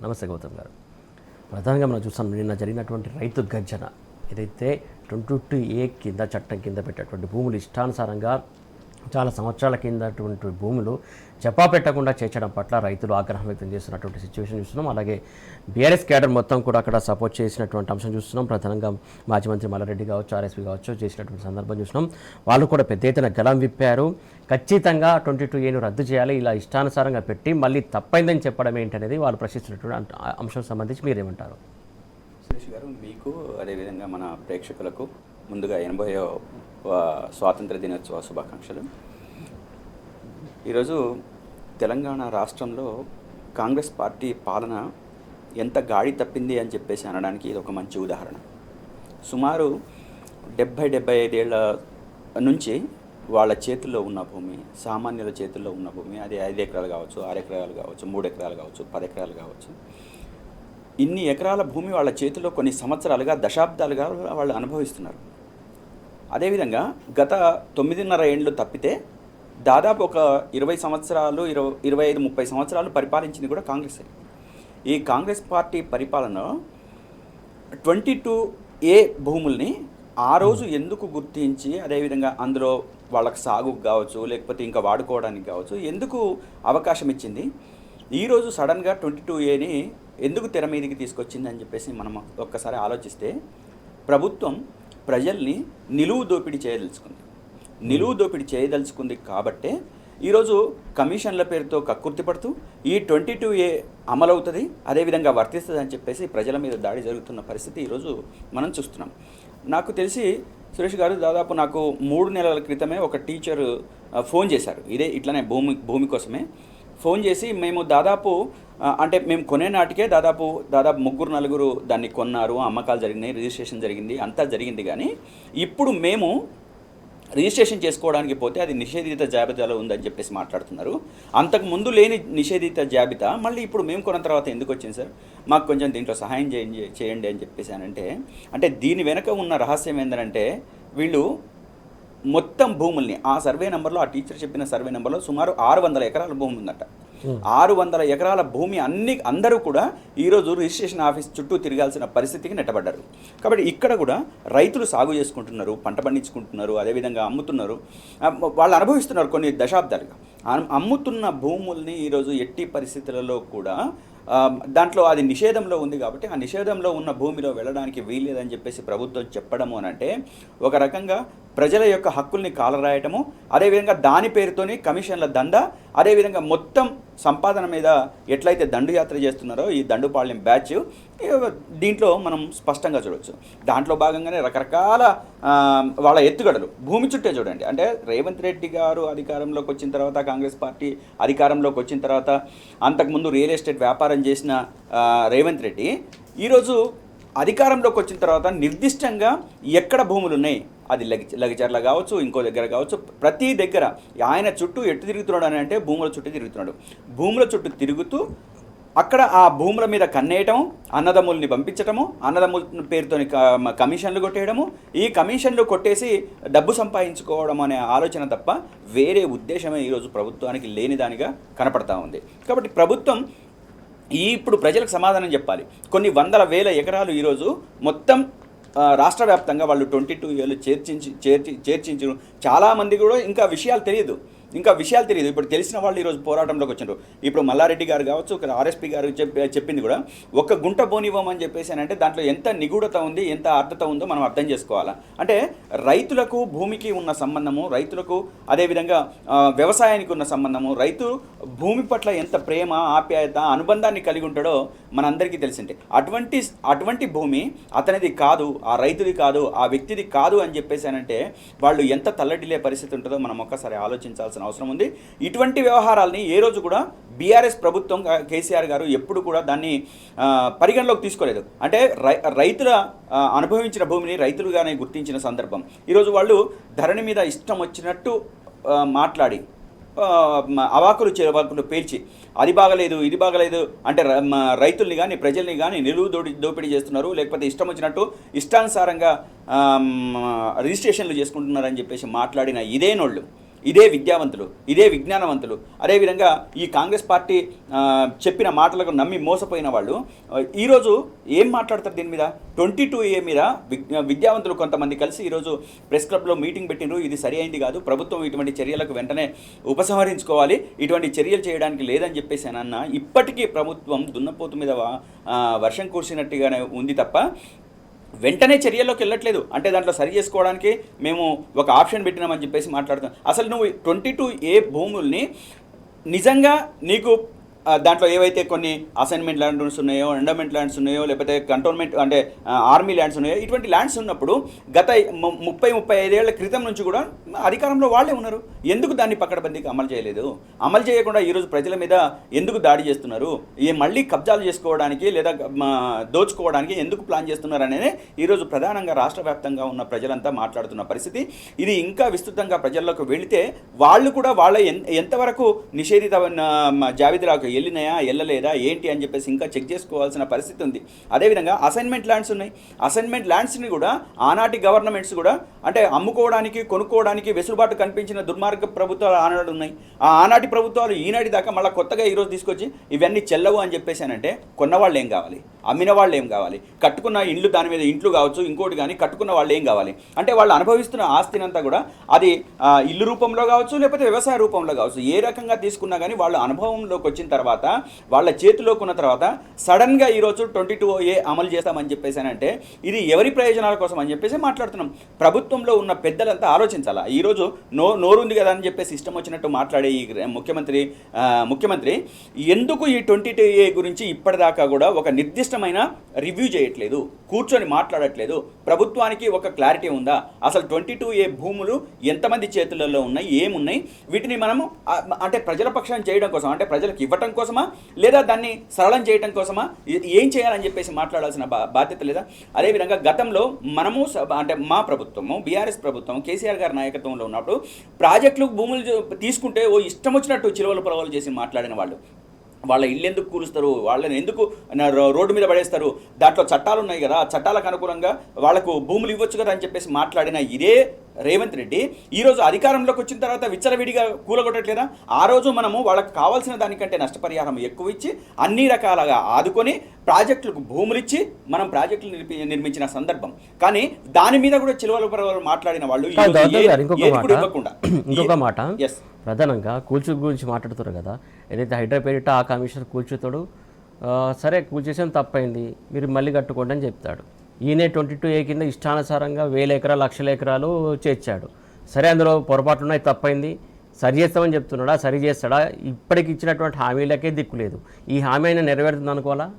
నమస్తే గౌతమ్ గారు. ప్రధానంగా మనం చూస్తాం నిన్న జరిగినటువంటి రైతు గర్జన ఏదైతే 22A కింద చట్టం కింద పెట్టేటువంటి భూములు ఇష్టానుసారంగా చాలా సంవత్సరాల కిందటువంటి భూములు చెప్పా పెట్టకుండా చేర్చడం పట్ల రైతులు ఆగ్రహం వ్యక్తం చేస్తున్నటువంటి సిచ్యువేషన్ చూస్తున్నాం. అలాగే బీఆర్ఎస్ క్యాడర్ మొత్తం కూడా అక్కడ సపోర్ట్ చేసినటువంటి అంశం చూస్తున్నాం. ప్రధానంగా మాజీ మంత్రి మల్లారెడ్డి కావచ్చు, ఆర్ఎస్పీ కావచ్చు చేసినటువంటి సందర్భం చూస్తున్నాం. వాళ్ళు కూడా పెద్ద ఎత్తున గలం విప్పారు. ఖచ్చితంగా 22Aను రద్దు చేయాలి, ఇలా ఇష్టానుసారంగా పెట్టి మళ్ళీ తప్పైందని చెప్పడం ఏంటనేది వాళ్ళు ప్రశ్నిస్తున్నటువంటి అంశం సంబంధించి మీరేమంటారు? సురేష్ గారు, మీకు అదేవిధంగా మన ప్రేక్షకులకు ముందుగా 80వ స్వాతంత్ర దినోత్సవ శుభాకాంక్షలు. ఈరోజు తెలంగాణ రాష్ట్రంలో కాంగ్రెస్ పార్టీ పాలన ఎంత గాడి తప్పింది అని చెప్పేసి అనడానికి ఇది ఒక మంచి ఉదాహరణ. సుమారు 70-75 ఏళ్ల నుంచి వాళ్ళ చేతుల్లో ఉన్న భూమి, సామాన్యుల చేతుల్లో ఉన్న భూమి, అది 5 ఎకరాలు కావచ్చు, 6 ఎకరాలు కావచ్చు, 3 ఎకరాలు కావచ్చు, 10 ఎకరాలు కావచ్చు, ఇన్ని ఎకరాల భూమి వాళ్ళ చేతిలో కొన్ని సంవత్సరాలుగా, దశాబ్దాలుగా వాళ్ళు అనుభవిస్తున్నారు. అదేవిధంగా గత 9.5 ఏళ్ళు తప్పితే దాదాపు ఒక 20 సంవత్సరాలు, 25-30 సంవత్సరాలు పరిపాలించింది కూడా కాంగ్రెస్. ఈ కాంగ్రెస్ పార్టీ పరిపాలన 22A భూముల్ని ఆ రోజు ఎందుకు గుర్తించి, అదేవిధంగా అందులో వాళ్ళకి సాగుకు కావచ్చు, లేకపోతే ఇంకా వాడుకోవడానికి కావచ్చు ఎందుకు అవకాశం ఇచ్చింది, ఈరోజు సడన్గా 22Aని ఎందుకు తెర మీదకి తీసుకొచ్చింది అని చెప్పేసి మనం ఒక్కసారి ఆలోచిస్తే, ప్రభుత్వం ప్రజల్ని నిలువు దోపిడీ చేయదలుచుకుంది కాబట్టే ఈరోజు కమిషన్ల పేరుతో కక్కుర్తి పడుతూ ఈ 22A అమలవుతుంది, అదేవిధంగా వర్తిస్తుంది అని చెప్పేసి ప్రజల మీద దాడి జరుగుతున్న పరిస్థితి ఈరోజు మనం చూస్తున్నాం. నాకు తెలిసి సురేష్ గారు, దాదాపు నాకు 3 నెలల క్రితమే ఒక టీచర్ ఫోన్ చేశారు, ఇట్లనే భూమి కోసమే ఫోన్ చేసి, మేము దాదాపు అంటే మేము కొనే నాటికే దాదాపు 3-4 దాన్ని కొన్నారు, అమ్మకాలు జరిగినాయి, రిజిస్ట్రేషన్ జరిగింది, అంతా జరిగింది. కానీ ఇప్పుడు మేము రిజిస్ట్రేషన్ చేసుకోవడానికి పోతే అది నిషేధిత జాబితాలో ఉందని చెప్పేసి మాట్లాడుతున్నారు. అంతకు ముందు లేని నిషేధిత జాబితా మళ్ళీ ఇప్పుడు మేము కొన్న తర్వాత ఎందుకు వచ్చింది సార్, మాకు కొంచెం దీంట్లో సహాయం చేయండి అని చెప్పేసి అంటే దీని వెనక ఉన్న రహస్యం ఏంటంటే, వీళ్ళు మొత్తం భూముల్ని ఆ సర్వే నెంబర్లో, ఆ టీచర్ చెప్పిన సర్వే నెంబర్లో సుమారు 600 ఎకరాల భూమి ఉందట. 600 ఎకరాల భూమి అందరూ కూడా ఈరోజు రిజిస్ట్రేషన్ ఆఫీస్ చుట్టూ తిరగాల్సిన పరిస్థితికి నెట్టబడ్డారు. కాబట్టి ఇక్కడ కూడా రైతులు సాగు చేసుకుంటున్నారు, పంట పండించుకుంటున్నారు, అదేవిధంగా అమ్ముతున్నారు, వాళ్ళు అనుభవిస్తున్నారు. కొన్ని దశాబ్దాలుగా అమ్ముతున్న భూముల్ని ఈరోజు ఎట్టి పరిస్థితులలో కూడా దాంట్లో అది నిషేధంలో ఉంది కాబట్టి ఆ నిషేధంలో ఉన్న భూమిలో వెళ్ళడానికి వీల్లేదని చెప్పేసి ప్రభుత్వం చెప్పడము అనంటే, ఒక రకంగా ప్రజల యొక్క హక్కుల్ని కాలరాయటము, అదేవిధంగా దాని పేరుతోని కమిషన్ల దందా, అదేవిధంగా మొత్తం సంపాదన మీద ఎట్లయితే దండుయాత్ర చేస్తున్నారో ఈ దండుపాళ్యం బ్యాచ్, దీంట్లో మనం స్పష్టంగా చూడవచ్చు. దాంట్లో భాగంగానే రకరకాల వాళ్ళ ఎత్తుగడలు భూమి చుట్టే చూడండి. అంటే రేవంత్ రెడ్డి గారు అధికారంలోకి వచ్చిన తర్వాత, కాంగ్రెస్ పార్టీ అధికారంలోకి వచ్చిన తర్వాత, అంతకుముందు రియల్ ఎస్టేట్ వ్యాపారం చేసిన రేవంత్ రెడ్డి ఈరోజు అధికారంలోకి వచ్చిన తర్వాత నిర్దిష్టంగా ఎక్కడ భూములు ఉన్నాయి, అది లగిచర్ల కావచ్చు, ఇంకో దగ్గర కావచ్చు, ప్రతి దగ్గర ఆయన చుట్టూ ఎట్టు తిరుగుతున్నాడు అని అంటే భూముల చుట్టూ తిరుగుతున్నాడు. భూముల చుట్టూ తిరుగుతూ అక్కడ ఆ భూముల మీద కన్నేయటము, అన్నదమ్ముల్ని పంపించటము, అన్నదమ్ముల పేరుతో కమిషన్లు కొట్టేయడము, ఈ కమిషన్లు కొట్టేసి డబ్బు సంపాదించుకోవడం అనే ఆలోచన తప్ప వేరే ఉద్దేశమే ఈరోజు ప్రభుత్వానికి లేనిదానిగా కనపడతా ఉంది. కాబట్టి ప్రభుత్వం ఇప్పుడు ప్రజలకు సమాధానం చెప్పాలి. కొన్ని 100,000 ఎకరాలు ఈరోజు మొత్తం రాష్ట్ర వ్యాప్తంగా వాళ్ళు 22Aలు చేర్చించు. చాలామంది కూడా ఇంకా విషయాలు తెలియదు. ఇప్పుడు తెలిసిన వాళ్ళు ఈరోజు పోరాటంలోకి వచ్చారు. ఇప్పుడు మల్లారెడ్డి గారు కావచ్చు, ఇక్కడ ఆర్ఎస్పీ గారు చెప్పింది కూడా, ఒక్క గుంట బోనివ్వమని చెప్పేసి అంటే దాంట్లో ఎంత నిగూఢత ఉంది, ఎంత అర్థత ఉందో మనం అర్థం చేసుకోవాలా. అంటే రైతులకు భూమికి ఉన్న సంబంధము, రైతులకు అదేవిధంగా వ్యవసాయానికి ఉన్న సంబంధము, రైతు భూమి పట్ల ఎంత ప్రేమ, ఆప్యాయత, అనుబంధాన్ని కలిగి ఉంటాడో మనందరికీ తెలిసిందే. అటువంటి భూమి అతనిది కాదు, ఆ రైతుది కాదు, ఆ వ్యక్తిది కాదు అని చెప్పేసి అంటే వాళ్ళు ఎంత తల్లడిల్లే పరిస్థితి ఉంటుందో మనం ఒక్కసారి ఆలోచించాల్సి అవసరం ఉంది. ఇటువంటి వ్యవహారాలని ఏ రోజు కూడా బీఆర్ఎస్ ప్రభుత్వం, కేసీఆర్ గారు ఎప్పుడు కూడా దాన్ని పరిగణలోకి తీసుకోలేదు. అంటే రైతుల అనుభవించిన భూమిని రైతులుగానే గుర్తించిన సందర్భం. ఈరోజు వాళ్ళు ధరణి మీద ఇష్టం వచ్చినట్టు మాట్లాడి అవాకులు చెవాకులు పేల్చి అది బాగలేదు ఇది బాగలేదు అంటే రైతుల్ని కానీ ప్రజల్ని కానీ నిలువు దోపిడీ చేస్తున్నారు, లేకపోతే ఇష్టం వచ్చినట్టు ఇష్టానుసారంగా రిజిస్ట్రేషన్లు చేసుకుంటున్నారని చెప్పేసి మాట్లాడిన ఇదే విద్యావంతులు, ఇదే విజ్ఞానవంతులు, అదేవిధంగా ఈ కాంగ్రెస్ పార్టీ చెప్పిన మాటలకు నమ్మి మోసపోయిన వాళ్ళు ఈరోజు ఏం మాట్లాడతారు దీని మీద? 22A మీద విద్యావంతులు కొంతమంది కలిసి ఈరోజు ప్రెస్ క్లబ్లో మీటింగ్ పెట్టినారు. ఇది సరి అయింది కాదు, ప్రభుత్వం ఇటువంటి చర్యలకు వెంటనే ఉపసంహరించుకోవాలి, ఇటువంటి చర్యలు చేయడానికి లేదని చెప్పేసి అన్న ఇప్పటికీ ప్రభుత్వం దున్నపోతు మీద వర్షం కురిసినట్టుగానే ఉంది తప్ప వెంటనే చర్యల్లోకి వెళ్ళట్లేదు. అంటే దాంట్లో సరి చేసుకోవడానికి మేము ఒక ఆప్షన్ పెట్టినామని చెప్పేసి మాట్లాడుతాం. అసలు నువ్వు 22A భూముల్ని నిజంగా నీకు దాంట్లో ఏవైతే కొన్ని అసైన్మెంట్ ల్యాండ్స్ ఉన్నాయో, ఎండోమెంట్ ల్యాండ్స్ ఉన్నాయో, లేకపోతే కంటోన్మెంట్ అంటే ఆర్మీ ల్యాండ్స్ ఉన్నాయో, ఇటువంటి ల్యాండ్స్ ఉన్నప్పుడు గత 30-35 ఏళ్ల క్రితం నుంచి కూడా అధికారంలో వాళ్ళే ఉన్నారు. ఎందుకు దాన్ని పకడ్బందీకి అమలు చేయలేదు? అమలు చేయకుండా ఈరోజు ప్రజల మీద ఎందుకు దాడి చేస్తున్నారు? మళ్ళీ కబ్జాలు చేసుకోవడానికి లేదా దోచుకోవడానికి ఎందుకు ప్లాన్ చేస్తున్నారు అనేది ఈరోజు ప్రధానంగా రాష్ట్ర వ్యాప్తంగా ఉన్న ప్రజలంతా మాట్లాడుతున్న పరిస్థితి. ఇది ఇంకా విస్తృతంగా ప్రజల్లోకి వెళితే వాళ్ళు కూడా వాళ్ళ ఎంతవరకు నిషేధిత జాబితాకు వెళ్ళినాయా వెళ్ళలేదా ఏంటి అని చెప్పేసి ఇంకా చెక్ చేసుకోవాల్సిన పరిస్థితి ఉంది. అదేవిధంగా అసైన్మెంట్ ల్యాండ్స్ ఉన్నాయి. అసైన్మెంట్ ల్యాండ్స్ని కూడా ఆనాటి గవర్నమెంట్స్ కూడా అంటే అమ్ముకోవడానికి కొనుక్కోవడానికి వెసులుబాటు కనిపించిన దుర్మార్గ ప్రభుత్వాలు ఆనాడు ఉన్నాయి. ఆ ఆనాటి ప్రభుత్వాలు ఈనాటి దాకా మళ్ళీ కొత్తగా ఈరోజు తీసుకొచ్చి ఇవన్నీ చెల్లవు అని చెప్పేసానంటే కొన్నవాళ్ళు ఏం కావాలి, అమ్మిన వాళ్ళు ఏం కావాలి, కట్టుకున్న ఇండ్లు దాని మీద ఇంట్లు కావచ్చు ఇంకోటి కానీ కట్టుకున్న వాళ్ళు ఏం కావాలి? అంటే వాళ్ళు అనుభవిస్తున్న ఆస్తినంతా కూడా అది ఇల్లు రూపంలో కావచ్చు లేకపోతే వ్యవసాయ రూపంలో కావచ్చు ఏ రకంగా తీసుకున్నా కానీ వాళ్ళు అనుభవంలోకి వచ్చిన తర్వాత వాళ్ళ చేతిలోకి ఉన్న తర్వాత సడన్గా ఈరోజు 22A అమలు చేస్తామని చెప్పేసానంటే ఇది ఎవరి ప్రయోజనాల కోసం అని చెప్పేసి మాట్లాడుతున్నాం. ప్రభుత్వంలో ఉన్న పెద్దలంతా ఆలోచించాలా. ఈరోజు నోరుంది కదా అని చెప్పేసి ఇష్టం వచ్చినట్టు మాట్లాడే ఈ ముఖ్యమంత్రి ఎందుకు ఈ 22A గురించి ఇప్పటిదాకా కూడా ఒక నిర్దిష్టమైన రివ్యూ చేయట్లేదు, కూర్చొని మాట్లాడట్లేదు? ప్రభుత్వానికి ఒక క్లారిటీ ఉందా? అసలు 22A భూములు ఎంతమంది చేతులలో ఉన్నాయి, ఏమున్నాయి, వీటిని మనము అంటే ప్రజల పక్షాన్ని చేయడం కోసం అంటే ప్రజలకు ఇవ్వటం కోసమా లేదా దాన్ని సరళం చేయడం కోసమా ఏం చేయాలని చెప్పేసి మాట్లాడాల్సిన బాధ్యత లేదా? అదేవిధంగా గతంలో మనము అంటే మా ప్రభుత్వము బీఆర్ఎస్ ప్రభుత్వం కేసీఆర్ గారి నాయకత్వంలో ఉన్నప్పుడు ప్రాజెక్టులు భూములు తీసుకుంటే ఇష్టం వచ్చినట్టు చిలువలు పొలవలు చేసి మాట్లాడిన వాళ్ళు వాళ్ళ ఇల్లు ఎందుకు కూలుస్తారు, వాళ్ళని ఎందుకు రోడ్డు మీద పడేస్తారు, దాంట్లో చట్టాలు ఉన్నాయి కదా, చట్టాలకు అనుకూలంగా వాళ్ళకు భూములు ఇవ్వచ్చు కదా అని చెప్పేసి మాట్లాడిన ఇదే రేవంత్ రెడ్డి ఈరోజు అధికారంలోకి వచ్చిన తర్వాత విచ్చలవిడిగా కూలగొట్టట్లేదా? ఆ రోజు మనము వాళ్ళకి కావాల్సిన దానికంటే నష్టపరిహారం ఎక్కువ ఇచ్చి అన్ని రకాలుగా ఆదుకొని ప్రాజెక్టులకు భూములు ఇచ్చి మనం ప్రాజెక్టులు నిర్మించిన సందర్భం. కానీ దాని మీద కూడా చిలువలు మాట్లాడిన వాళ్ళు ఇంకొక మాట ప్రధానంగా కూల్చు గురించి మాట్లాడుతారు కదా, ఏదైతే హైడ్రాపేరిట ఆ కమిషనర్ కూల్చుతాడు, సరే కూల్చేసాం తప్పైంది మీరు మళ్ళీ కట్టుకోండి అని చెప్తాడు. ఈయనే 22A కింద ఇష్టానుసారంగా 1000 ఎకరాలు 1,00,000 ఎకరాలు చేర్చాడు. సరే అందులో పొరపాట్లు ఉన్నాయి, తప్పైంది, సరి చేస్తామని చెప్తున్నాడా? సరి చేస్తాడా? ఇప్పటికి ఇచ్చినటువంటి హామీలకే దిక్కులేదు. ఈ హామీ అయినా నెరవేరుతుంది అనుకోవాలా?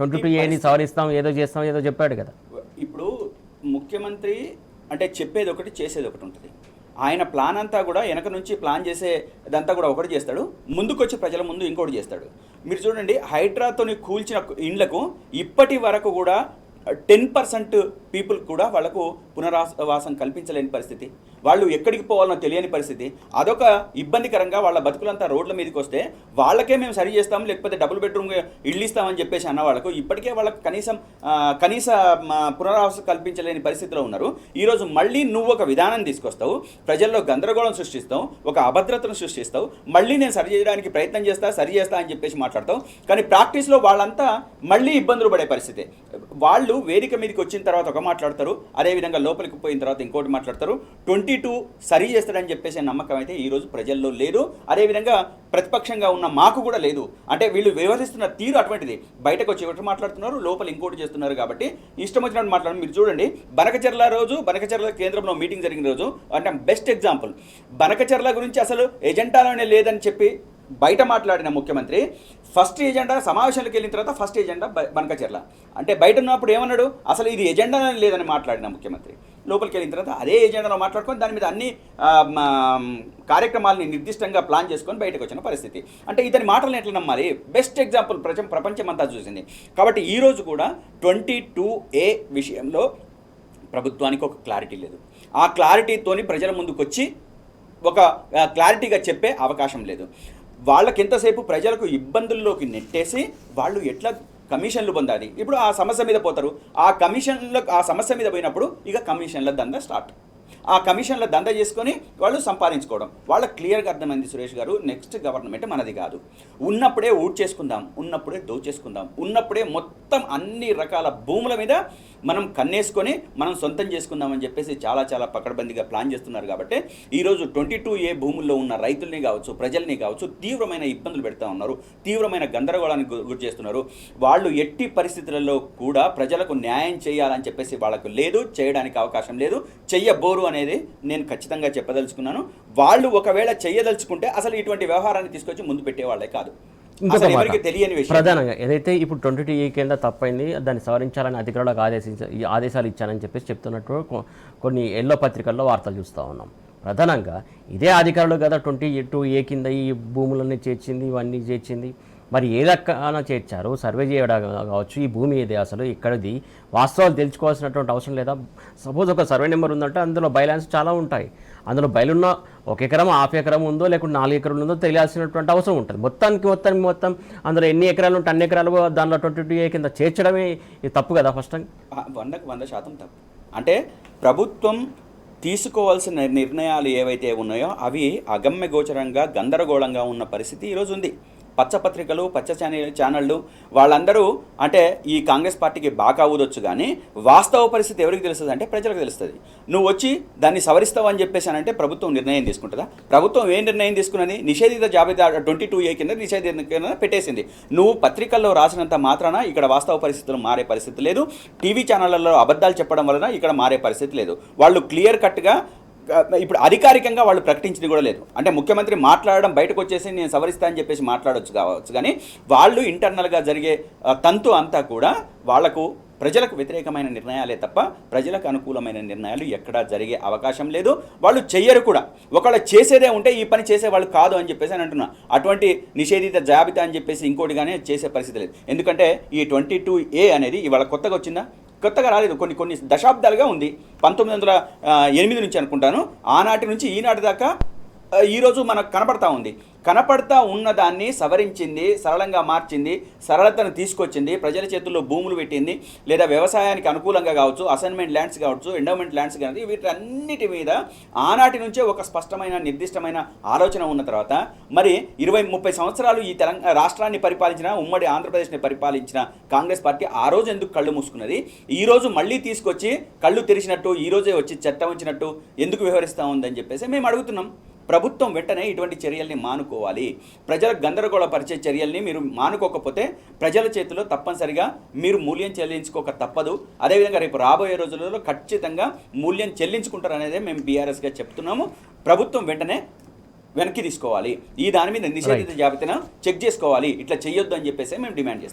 22Aని సవరిస్తాం ఏదో చేస్తాం ఏదో చెప్పాడు కదా. ఇప్పుడు ముఖ్యమంత్రి అంటే చెప్పేది ఒకటి చేసేది ఒకటి ఉంటుంది. ఆయన ప్లాన్ అంతా కూడా వెనక నుంచి ప్లాన్ చేసేదంతా కూడా ఒకటి చేస్తాడు, ముందుకొచ్చి ప్రజల ముందు ఇంకోటి చేస్తాడు. మీరు చూడండి, హైడ్రాతోని కూల్చిన ఇండ్లకు ఇప్పటి వరకు కూడా 10% పీపుల్ కూడా వాళ్ళకు పునరావాసం కల్పించలేని పరిస్థితి, వాళ్ళు ఎక్కడికి పోవాలనో తెలియని పరిస్థితి. అదొక ఇబ్బందికరంగా వాళ్ళ బతుకులంతా రోడ్ల మీదకి వస్తే వాళ్ళకే మేము సరి చేస్తాం లేకపోతే డబుల్ బెడ్రూమ్ ఇల్లు ఇస్తామని చెప్పేసి అన్న వాళ్ళకు ఇప్పటికే వాళ్ళకు కనీస పునరావాసం కల్పించలేని పరిస్థితిలో ఉన్నారు. ఈరోజు మళ్ళీ నువ్వు ఒక విధానం తీసుకొస్తావు, ప్రజల్లో గందరగోళం సృష్టిస్తావు, ఒక అభద్రతను సృష్టిస్తావు, మళ్ళీ నేను సరి చేయడానికి ప్రయత్నం చేస్తా సరి చేస్తా అని చెప్పేసి మాట్లాడతావు. కానీ ప్రాక్టీస్లో వాళ్ళంతా మళ్ళీ ఇబ్బందులు పడే పరిస్థితి. వాళ్ళు వేదిక మీదకి వచ్చిన తర్వాత ఒక మాట్లాడతారు, అదేవిధంగా లోపలికి పోయిన తర్వాత ఇంకోటి మాట్లాడతారు. 22 సరి చేస్తాడని చెప్పేసి నమ్మకం అయితే ఈరోజు ప్రజల్లో లేదు, అదేవిధంగా ప్రతిపక్షంగా ఉన్న మాకు కూడా లేదు. అంటే వీళ్ళు వ్యవహరిస్తున్న తీరు అటువంటిది, బయటకు వచ్చి ఒకటి మాట్లాడుతున్నారు, లోపల ఇంకోటి చేస్తున్నారు. కాబట్టి ఇష్టం వచ్చినట్టు మాట్లాడడం. మీరు చూడండి, బనకచెర్ల కేంద్రంలో మీటింగ్ జరిగిన రోజు అంటే బెస్ట్ ఎగ్జాంపుల్. బనకచెర్ల గురించి అసలు ఎజెండాలోనే లేదని చెప్పి బయట మాట్లాడిన ముఖ్యమంత్రి ఫస్ట్ ఎజెండా సమావేశాలకు వెళ్ళిన తర్వాత ఫస్ట్ ఎజెండా బనకచెర్ల అంటే బయట ఉన్నప్పుడు ఏమన్నాడు, అసలు ఇది ఎజెండానే లేదని మాట్లాడిన ముఖ్యమంత్రి లోపలికి వెళ్ళిన తర్వాత అదే ఎజెండాలో మాట్లాడుకొని దాని మీద అన్ని కార్యక్రమాలని నిర్దిష్టంగా ప్లాన్ చేసుకొని బయటకు వచ్చిన పరిస్థితి. అంటే ఇతని మాటలను ఎట్లా నమ్మాలి? బెస్ట్ ఎగ్జాంపుల్ ప్రపంచం అంతా చూసింది. కాబట్టి ఈరోజు కూడా 22A విషయంలో ప్రభుత్వానికి ఒక క్లారిటీ లేదు. ఆ క్లారిటీతోని ప్రజల ముందుకు వచ్చి ఒక క్లారిటీగా చెప్పే అవకాశం లేదు. వాళ్ళకి ఎంతసేపు ప్రజలకు ఇబ్బందుల్లోకి నెట్టేసి వాళ్ళు ఎట్లా కమిషన్లు పొందాలి. ఇప్పుడు ఆ సమస్య మీద పోతారు, ఆ సమస్య మీద పోయినప్పుడు ఇక కమిషన్ల దందా స్టార్ట్. ఆ కమిషన్ల దంద చేసుకొని వాళ్ళు సంపాదించుకోవడం. వాళ్ళకి క్లియర్గా అర్థమైంది సురేష్ గారు, నెక్స్ట్ గవర్నమెంట్ మనది కాదు. ఉన్నప్పుడే చేసుకుందాం, ఉన్నప్పుడే దోచేసుకుందాం, ఉన్నప్పుడే మొత్తం అన్ని రకాల భూముల మీద మనం కన్నేసుకొని మనం సొంతం చేసుకుందామని చెప్పేసి చాలా చాలా పకడ్బందీగా ప్లాన్ చేస్తున్నారు. కాబట్టి ఈరోజు 22A భూముల్లో ఉన్న రైతుల్ని కావచ్చు, ప్రజల్ని కావచ్చు తీవ్రమైన ఇబ్బందులు పెడతా ఉన్నారు, తీవ్రమైన గందరగోళానికి గురి చేస్తున్నారు. వాళ్ళు ఎట్టి పరిస్థితులలో కూడా ప్రజలకు న్యాయం చేయాలని చెప్పేసి వాళ్ళకు లేదు, చేయడానికి అవకాశం లేదు, చెయ్యబోరు అనేది నేను ఖచ్చితంగా చెప్పదలుచుకున్నాను. వాళ్ళు ఒకవేళ చెయ్యదలుచుకుంటే అసలు ఇటువంటి వ్యవహారాన్ని తీసుకొచ్చి ముందు పెట్టేవాళ్ళే కాదు. ఇంకొక తెలియని విషయం ప్రధానంగా ఏదైతే ఇప్పుడు 22A కింద తప్పైంది, దాన్ని సవరించాలని అధికారులకు ఆదేశాలు ఇచ్చానని చెప్పేసి చెప్తున్నట్టు కొన్ని ఎల్లో పత్రికల్లో వార్తలు చూస్తూ ఉన్నాం. ప్రధానంగా ఇదే అధికారులు కదా 22A కింద ఈ భూములన్నీ చేర్చింది, ఇవన్నీ చేర్చింది. మరి ఏ రకాన చేర్చారు, సర్వే చేయడం కావచ్చు, ఈ భూమి ఏది, అసలు ఇక్కడిది, వాస్తవాలు తెలుసుకోవాల్సినటువంటి అవసరం లేదా? సపోజ్ ఒక సర్వే నెంబర్ ఉందంటే అందులో బైలాన్స్ చాలా ఉంటాయి. అందులో బయలున్న 1 ఎకరం, హాఫ్ ఎకరం ఉందో లేకుంటే 4 ఎకరాలు ఉందో తెలియాల్సినటువంటి అవసరం ఉంటుంది. మొత్తం అందులో ఎన్ని ఎకరాలు ఉంటే అన్ని ఎకరాలు దానిలో 22A కింద చేర్చడమే తప్పు కదా? ఫస్ట్ 100% తప్పు. అంటే ప్రభుత్వం తీసుకోవాల్సిన నిర్ణయాలు ఏవైతే ఉన్నాయో అవి అగమ్యగోచరంగా గందరగోళంగా ఉన్న పరిస్థితి ఈరోజు ఉంది. పచ్చపత్రికలు, పచ్చ ఛానళ్ళు వాళ్ళందరూ అంటే ఈ కాంగ్రెస్ పార్టీకి బాగా ఊదొచ్చు, కానీ వాస్తవ పరిస్థితి ఎవరికి తెలుస్తుంది అంటే ప్రజలకు తెలుస్తుంది. నువ్వు వచ్చి దాన్ని సవరిస్తావు అని చెప్పేసానంటే ప్రభుత్వం నిర్ణయం తీసుకుంటుందా? ప్రభుత్వం ఏ నిర్ణయం తీసుకున్నది? నిషేధిత జాబితా 22A కింద నిషేధిత కింద పెట్టేసింది. నువ్వు పత్రికల్లో రాసినంత మాత్రాన ఇక్కడ వాస్తవ పరిస్థితులు మారే పరిస్థితి లేదు. టీవీ ఛానళ్లలో అబద్ధాలు చెప్పడం వలన ఇక్కడ మారే పరిస్థితి లేదు. వాళ్ళు క్లియర్ కట్గా ఇప్పుడు అధికారికంగా వాళ్ళు ప్రకటించింది కూడా లేదు. అంటే ముఖ్యమంత్రి మాట్లాడడం బయటకు వచ్చేసి నేను సవరిస్తా అని చెప్పేసి మాట్లాడవచ్చు కావచ్చు, కానీ వాళ్ళు ఇంటర్నల్గా జరిగే తంతు అంతా కూడా వాళ్లకు ప్రజలకు వ్యతిరేకమైన నిర్ణయాలే తప్ప ప్రజలకు అనుకూలమైన నిర్ణయాలు ఎక్కడా జరిగే అవకాశం లేదు. వాళ్ళు చెయ్యరు కూడా. ఒకవేళ చేసేదే ఉంటే ఈ పని చేసేవాళ్ళు కాదు అని చెప్పేసి అని అంటున్నా. అటువంటి నిషేధిత జాబితా అని చెప్పేసి ఇంకోటిగానే చేసే పరిస్థితి లేదు. ఎందుకంటే ఈ 22A అనేది ఇవాళ కొత్తగా వచ్చిందా? కొత్తగా రాలేదు. కొన్ని దశాబ్దాలుగా ఉంది. 1908 నుంచి అనుకుంటాను. ఆనాటి నుంచి ఈనాటి దాకా ఈరోజు మనకు కనపడతా ఉన్న దాన్ని సవరించింది, సరళంగా మార్చింది, సరళతను తీసుకొచ్చింది, ప్రజల చేతుల్లో భూములు పెట్టింది, లేదా వ్యవసాయానికి అనుకూలంగా కావచ్చు, అసైన్మెంట్ ల్యాండ్స్ కావచ్చు, ఎండోమెంట్ ల్యాండ్స్ కానీ వీటన్నిటి మీద ఆనాటి నుంచే ఒక స్పష్టమైన నిర్దిష్టమైన ఆలోచన ఉన్న తర్వాత మరి 20-30 సంవత్సరాలు ఈ రాష్ట్రాన్ని పరిపాలించిన, ఉమ్మడి ఆంధ్రప్రదేశ్ని పరిపాలించిన కాంగ్రెస్ పార్టీ ఆ రోజు ఎందుకు కళ్ళు మూసుకున్నది? ఈ రోజు మళ్ళీ తీసుకొచ్చి కళ్ళు తెరిచినట్టు ఈ రోజే వచ్చి చట్టం వచ్చినట్టు ఎందుకు వ్యవహరిస్తూ ఉందని చెప్పేసి మేము అడుగుతున్నాం. ప్రభుత్వం వెంటనే ఇటువంటి చర్యల్ని మానుకోవాలి. ప్రజలకు గందరగోళపరిచే చర్యల్ని మీరు మానుకోకపోతే ప్రజల చేతిలో తప్పనిసరిగా మీరు మూల్యం చెల్లించుకోక తప్పదు. అదేవిధంగా రేపు రాబోయే రోజులలో ఖచ్చితంగా మూల్యం చెల్లించుకుంటారనేదే మేము బీఆర్ఎస్గా చెప్తున్నాము. ప్రభుత్వం వెంటనే వెనక్కి తీసుకోవాలి. ఈ దాని మీద నిషేధిత జాబితాను చెక్ చేసుకోవాలి. ఇట్లా చెయ్యొద్దు అని చెప్పేసి మేము డిమాండ్ చేస్తాం.